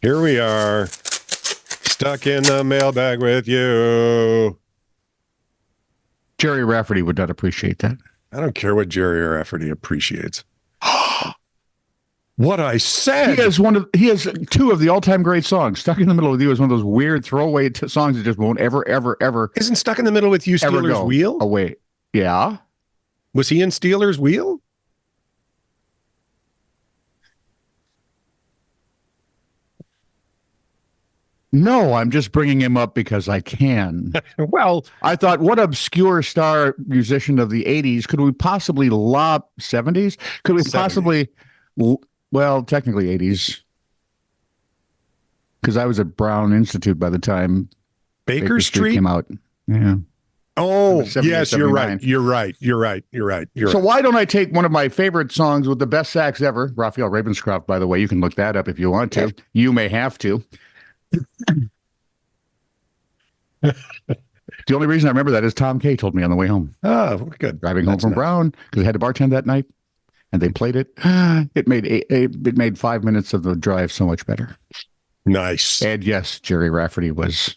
Here we are, stuck in the mailbag with you. Jerry Rafferty would not appreciate that. I don't care what Jerry Rafferty appreciates. What I said. He has two of the all-time great songs. Stuck in the Middle with You is one of those weird throwaway songs that just won't ever. Isn't Stuck in the Middle with You Steelers Wheel? Oh, wait. Yeah. Was he in Steelers Wheel? No, I'm just bringing him up because I can. Well, I thought, what obscure star musician of the 80s could we possibly 70s? Could we 70s. Possibly, well, technically 80s. Because I was at Brown Institute by the time Baker Street came out. Yeah. Oh, yes, you're right. You're right. So why don't I take one of my favorite songs with the best sax ever, Raphael Ravenscroft, by the way. You can look that up if you want to. Yeah. You may have to. The only reason I remember that is Tom Kay told me on the way home. Oh, good. Driving home from Brown, because I had to bartend that night, and they played it. It made 5 minutes of the drive so much better. Nice. And yes, Jerry Rafferty was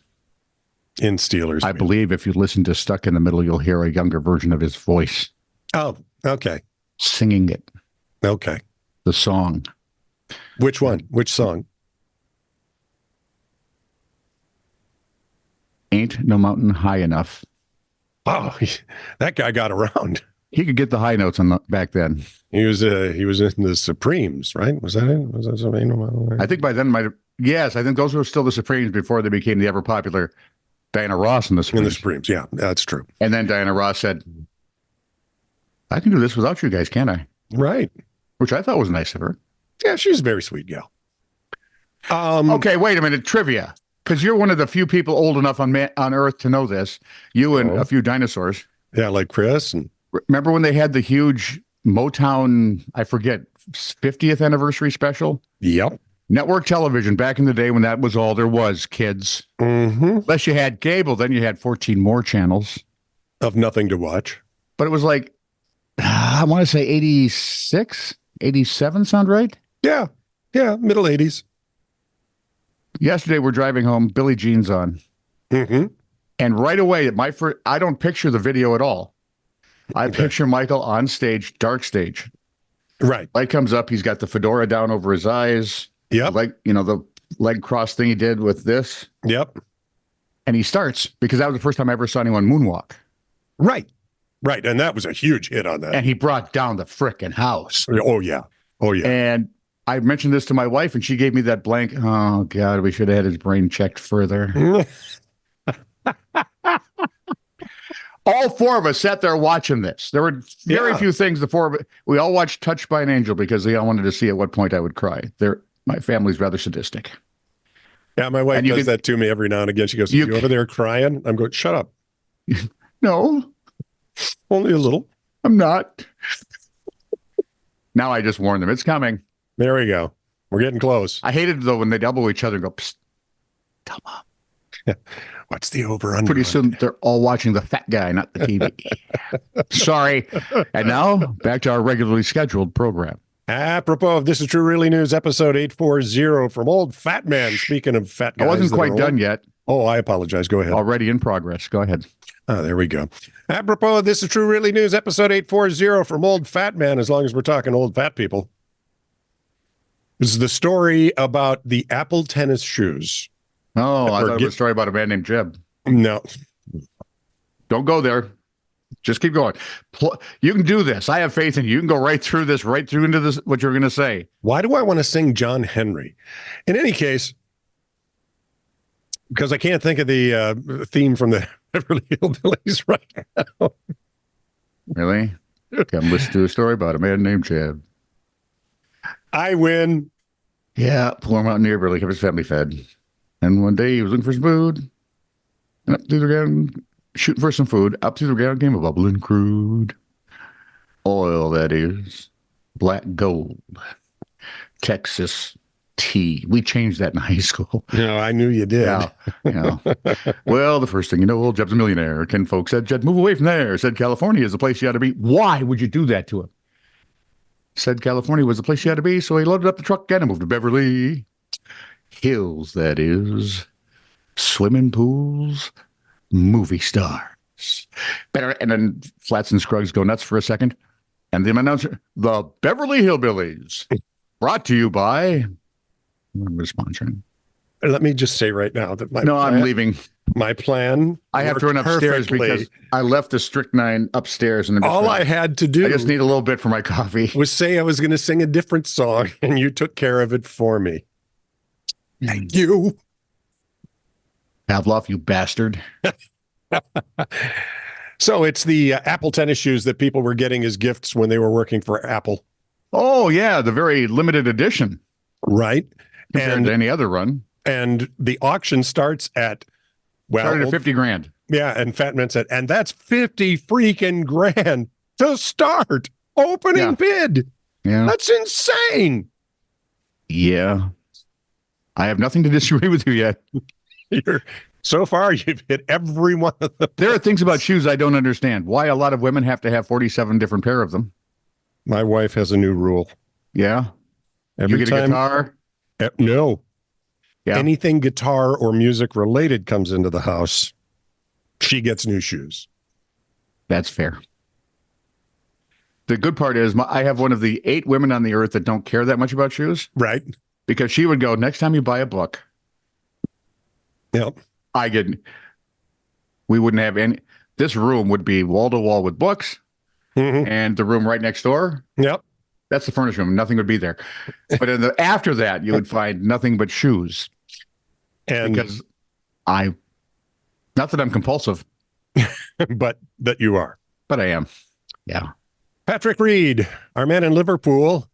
in Steelers. I believe if you listen to Stuck in the Middle, you'll hear a younger version of his voice. Oh, okay. Singing it. Okay. The song. Which one? Which song? Ain't No Mountain High Enough. Oh, that guy got around. He could get the high notes back then. He was in the Supremes, right? Was that it? Was that something? I think by then yes, I think those were still the Supremes before they became the ever popular Diana Ross in the Supremes. In the Supremes, yeah, that's true. And then Diana Ross said, "I can do this without you guys, can't I?" Right. Which I thought was nice of her. Yeah, she's a very sweet gal. Okay, wait a minute. Trivia. Because you're one of the few people old enough on Earth to know this. You and a few dinosaurs. Yeah, like Chris. And remember when they had the huge Motown, I forget, 50th anniversary special? Yep. Network television back in the day when that was all there was, kids. Mm-hmm. Unless you had cable, then you had 14 more channels. Of nothing to watch. But it was like, I want to say 86, 87 sound right? Yeah. Yeah, middle 80s. Yesterday, we're driving home, Billie Jean's on. Mm-hmm. And right away, I don't picture the video at all. I picture Michael on stage, dark stage. Right. Light comes up. He's got the fedora down over his eyes. Yep. Like, the leg cross thing he did with this. Yep. And he starts, because that was the first time I ever saw anyone moonwalk. Right. Right. And that was a huge hit on that. And he brought down the frickin' house. Oh, yeah. Oh, yeah. And I mentioned this to my wife, and she gave me that blank, oh, God, we should have had his brain checked further. All four of us sat there watching this. There were very few things. The four of us, we all watched Touched by an Angel because they all wanted to see at what point I would cry. My family's rather sadistic. Yeah, my wife does that to me every now and again. She goes, you over there crying? I'm going, shut up. No. Only a little. I'm not. Now I just warn them. It's coming. There we go. We're getting close. I hated it, though, when they'd elbow each other and go, psst, tell Mom. What's the over-under? Pretty soon, they're all watching the fat guy, not the TV. Sorry. And now, back to our regularly scheduled program. Apropos of This Is True Really News, episode 840 from Old Fat Man. Speaking of fat guys. I wasn't quite done yet. Oh, I apologize. Go ahead. Already in progress. Go ahead. Oh, there we go. Apropos of This Is True Really News, episode 840 from Old Fat Man, as long as we're talking old fat people. This is the story about the Apple tennis shoes. Oh, I thought it was a story about a man named Jeb. No. Don't go there. Just keep going. You can do this. I have faith in you. You can go right through this, right through into this, what you're going to say. Why do I want to sing John Henry? In any case, because I can't think of the theme from the Beverly Hillbillies right now. Really? Come listen to a story about a man named Jeb. I win. Yeah, poor mountaineer barely kept his family fed. And one day he was looking for some food. And up through the ground, shooting for some food. Up through the ground came a bubbling crude. Oil, that is. Black gold. Texas tea. We changed that in high school. No, I knew you did. Yeah. Well, the first thing you know, old Jeb's a millionaire. Ken folks said, Jed, move away from there. Said California is the place you ought to be. Why would you do that to him? Said California was the place you had to be, so he loaded up the truck again and moved to Beverly. hills, that is, swimming pools, movie stars. Better, and then Flats and Scruggs go nuts for a second. And the announcer, the Beverly Hillbillies, brought to you by, we're sponsoring. Let me just say right now that I'm leaving. My plan. I have to run upstairs because I left the strychnine upstairs. And all I had to do, I just need a little bit for my coffee, was say I was going to sing a different song, and you took care of it for me. Thank you. Pavlov, you bastard. So it's the Apple tennis shoes that people were getting as gifts when they were working for Apple. Oh, yeah, the very limited edition. Right. Compared to any other run. And the auction starts at, started at 50 grand. Yeah. And Fat Man said, and that's 50 freaking grand to start. Opening bid. Yeah. That's insane. Yeah. I have nothing to disagree with you yet. So far, you've hit every one of them. There are things about shoes I don't understand. Why a lot of women have to have 47 different pair of them. My wife has a new rule. Yeah. Every you get a guitar? No. Yeah. Anything guitar or music related comes into the house, she gets new shoes. That's fair. The good part is I have one of the 8 women on the earth that don't care that much about shoes. Right. Because she would go, next time you buy a book. Yep. We wouldn't have any. This room would be wall to wall with books, and the room right next door. Yep. That's the furniture room. Nothing would be there. But after that, you would find nothing but shoes. And because not that I'm compulsive, but that you are. But I am. Yeah. Patrick Reed, our man in Liverpool,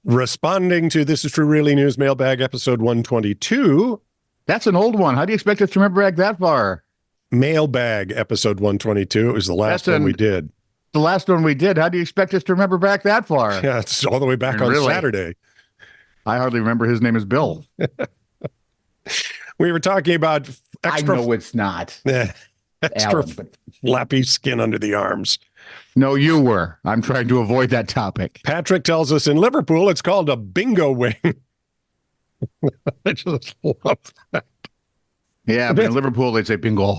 responding to This Is True Really News Mailbag episode 122. That's an old one. How do you expect us to remember back that far? Mailbag episode 122. It was the last one we did. The last one we did. How do you expect us to remember back that far? Yeah, it's all the way back on Saturday. I hardly remember his name is Bill. We were talking about extra. I know it's not. Extra flappy skin under the arms. No, you were. I'm trying to avoid that topic. Patrick tells us in Liverpool it's called a bingo wing. I just love that. Yeah, but in Liverpool they say bingo.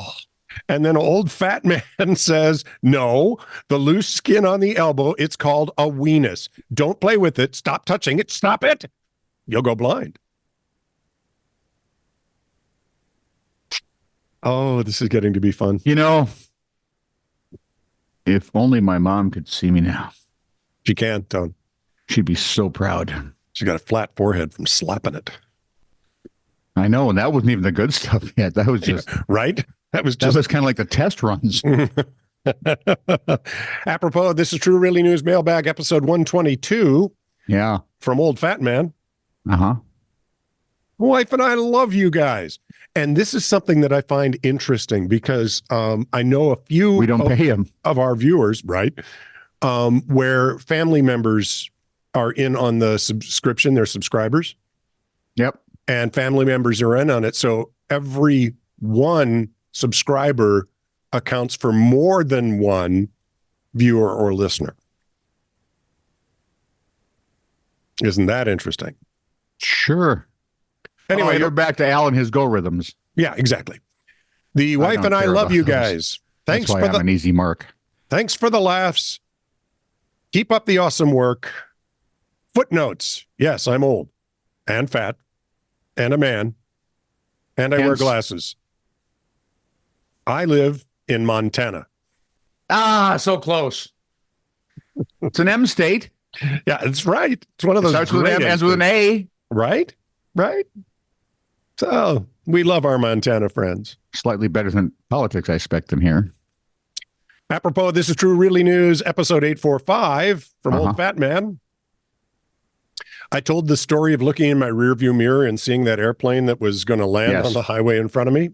And then old fat man says, no, the loose skin on the elbow, it's called a weenus. Don't play with it. Stop touching it. Stop it. You'll go blind. Oh, this is getting to be fun. You know, if only my mom could see me now. She can't, Tone. She'd be so proud. She's got a flat forehead from slapping it. I know, and that wasn't even the good stuff yet. That was just... Right? That was kind of like the test runs. Apropos, This Is True Really News Mailbag episode 122. Yeah. From Old Fat Man. Uh-huh. Wife and I love you guys. And this is something that I find interesting because I know a few we don't pay him. Of our viewers, right, where family members are in on the subscription, they're subscribers. Yep. And family members are in on it. So every one subscriber accounts for more than one viewer or listener. Isn't that interesting? Sure. Anyway, you're back to Al and his go rhythms. Yeah, exactly. The wife and I love you guys. Thanks for I'm an easy mark. Thanks for the laughs. Keep up the awesome work. Footnotes. Yes, I'm old and fat and a man and I wear glasses. I live in Montana. Ah, so close. It's an M state. Yeah, it's right. It's one of those. Starts with an M, ends with an A. Right? Right? So we love our Montana friends. Slightly better than politics, I expect, than here. Apropos, This Is True Really News, episode 845 from Old Fat Man. I told the story of looking in my rearview mirror and seeing that airplane that was going to land on the highway in front of me.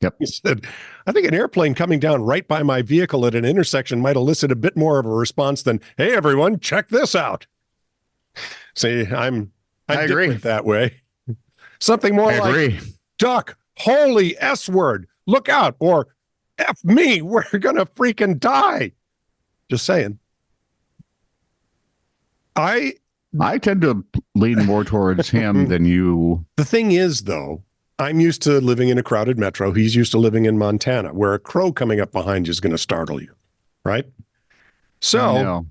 Yep. He said, I think an airplane coming down right by my vehicle at an intersection might elicit a bit more of a response than, hey, everyone, check this out. See, I agree that way. Something more like, duck, holy S word, look out, or F me, we're going to freaking die. Just saying. I I tend to lean more towards him than you. The thing is, though, I'm used to living in a crowded metro. He's used to living in Montana, where a crow coming up behind you is going to startle you, right? So No,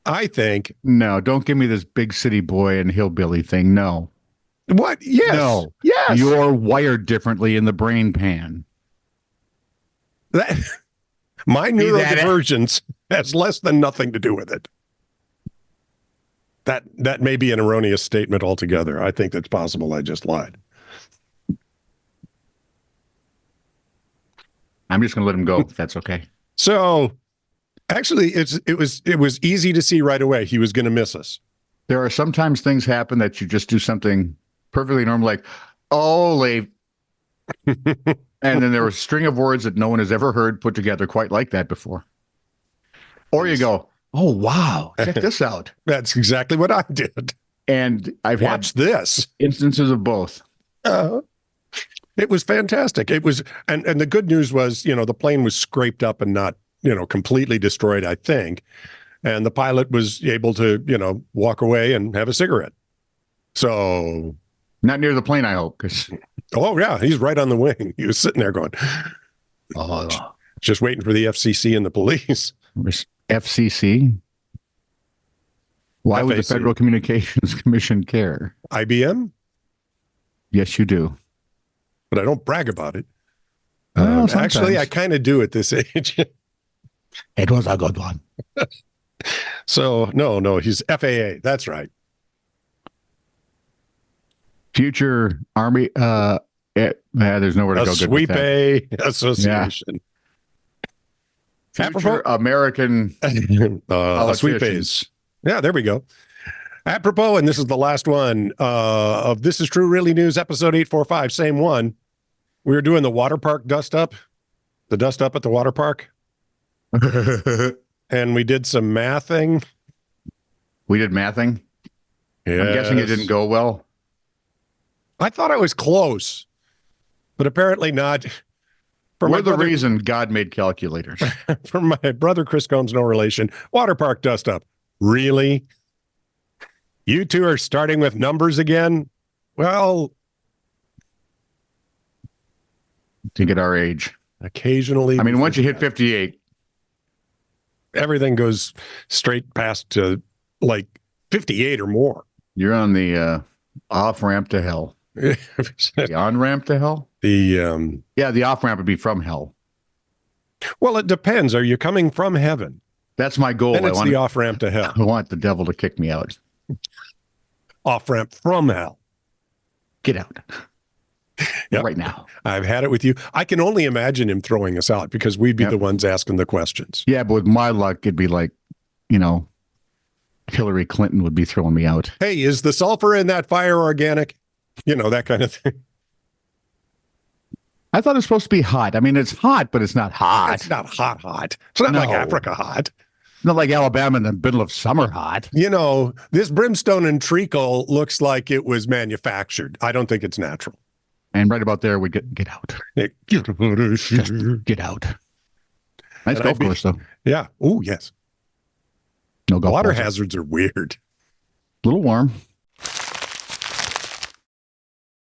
I think, no, don't give me this big city boy and hillbilly thing. No, what? Yes. no, Yes. you're wired differently in the brain pan. That, my Be that- neurodivergence has less than nothing to do with it. That may be an erroneous statement altogether. I think that's possible. I just lied. I'm just going to let him go. If that's okay. So actually, it was easy to see right away he was going to miss us. There are sometimes things happen that you just do something perfectly normal, like, oh, leave. And then there was a string of words that no one has ever heard put together quite like that before. Or you go, oh, wow, check this out. That's exactly what I did. And I've Watch had this. instances of both. It was fantastic. It was, and the good news was, the plane was scraped up and not, completely destroyed, I think. And the pilot was able to, walk away and have a cigarette. So. Not near the plane, I hope. Oh, yeah, he's right on the wing. He was sitting there going, just waiting for the FCC and the police. FCC? Why would the FAC. Federal Communications Commission care? IBM? Yes, you do. But I don't brag about it. Well, actually, I kind of do at this age. It was a good one. So, no, he's FAA. That's right. Future Army, there's nowhere to go good with Sweep A Association. Future American Sweep A's. Yeah, there we go. Apropos, and this is the last one of This Is True Really News, episode 845, same one. We were doing the water park dust up, the dust up at the water park. And we did some mathing. We did mathing? Yes. I'm guessing it didn't go well. I thought I was close, but apparently not. For the reason God made calculators. For my brother Chris Combs, no relation. Water park dust up. Really? You two are starting with numbers again? Well, to get our age. Occasionally. I mean, once you hit 58, everything goes straight past to like 58 or more. You're on the off ramp to hell. The on ramp to hell? The off ramp would be from hell. Well, it depends. Are you coming from heaven? That's my goal. Then it's the off ramp to hell. I want the devil to kick me out. Off ramp from hell. Get out. Yep. Right now. I've had it with you. I can only imagine him throwing us out because we'd be the ones asking the questions. Yeah, but with my luck, it'd be like, Hillary Clinton would be throwing me out. Hey, is the sulfur in that fire organic? That kind of thing. I thought it was supposed to be hot. I mean, it's hot, but it's not hot. It's not hot. It's not like Africa hot. Not like Alabama in the middle of summer hot. This brimstone and treacle looks like it was manufactured. I don't think it's natural. And right about there, we get out. Just get out. Nice golf course, though. Yeah. Oh, yes. No golf Water course. hazards are weird. A little warm.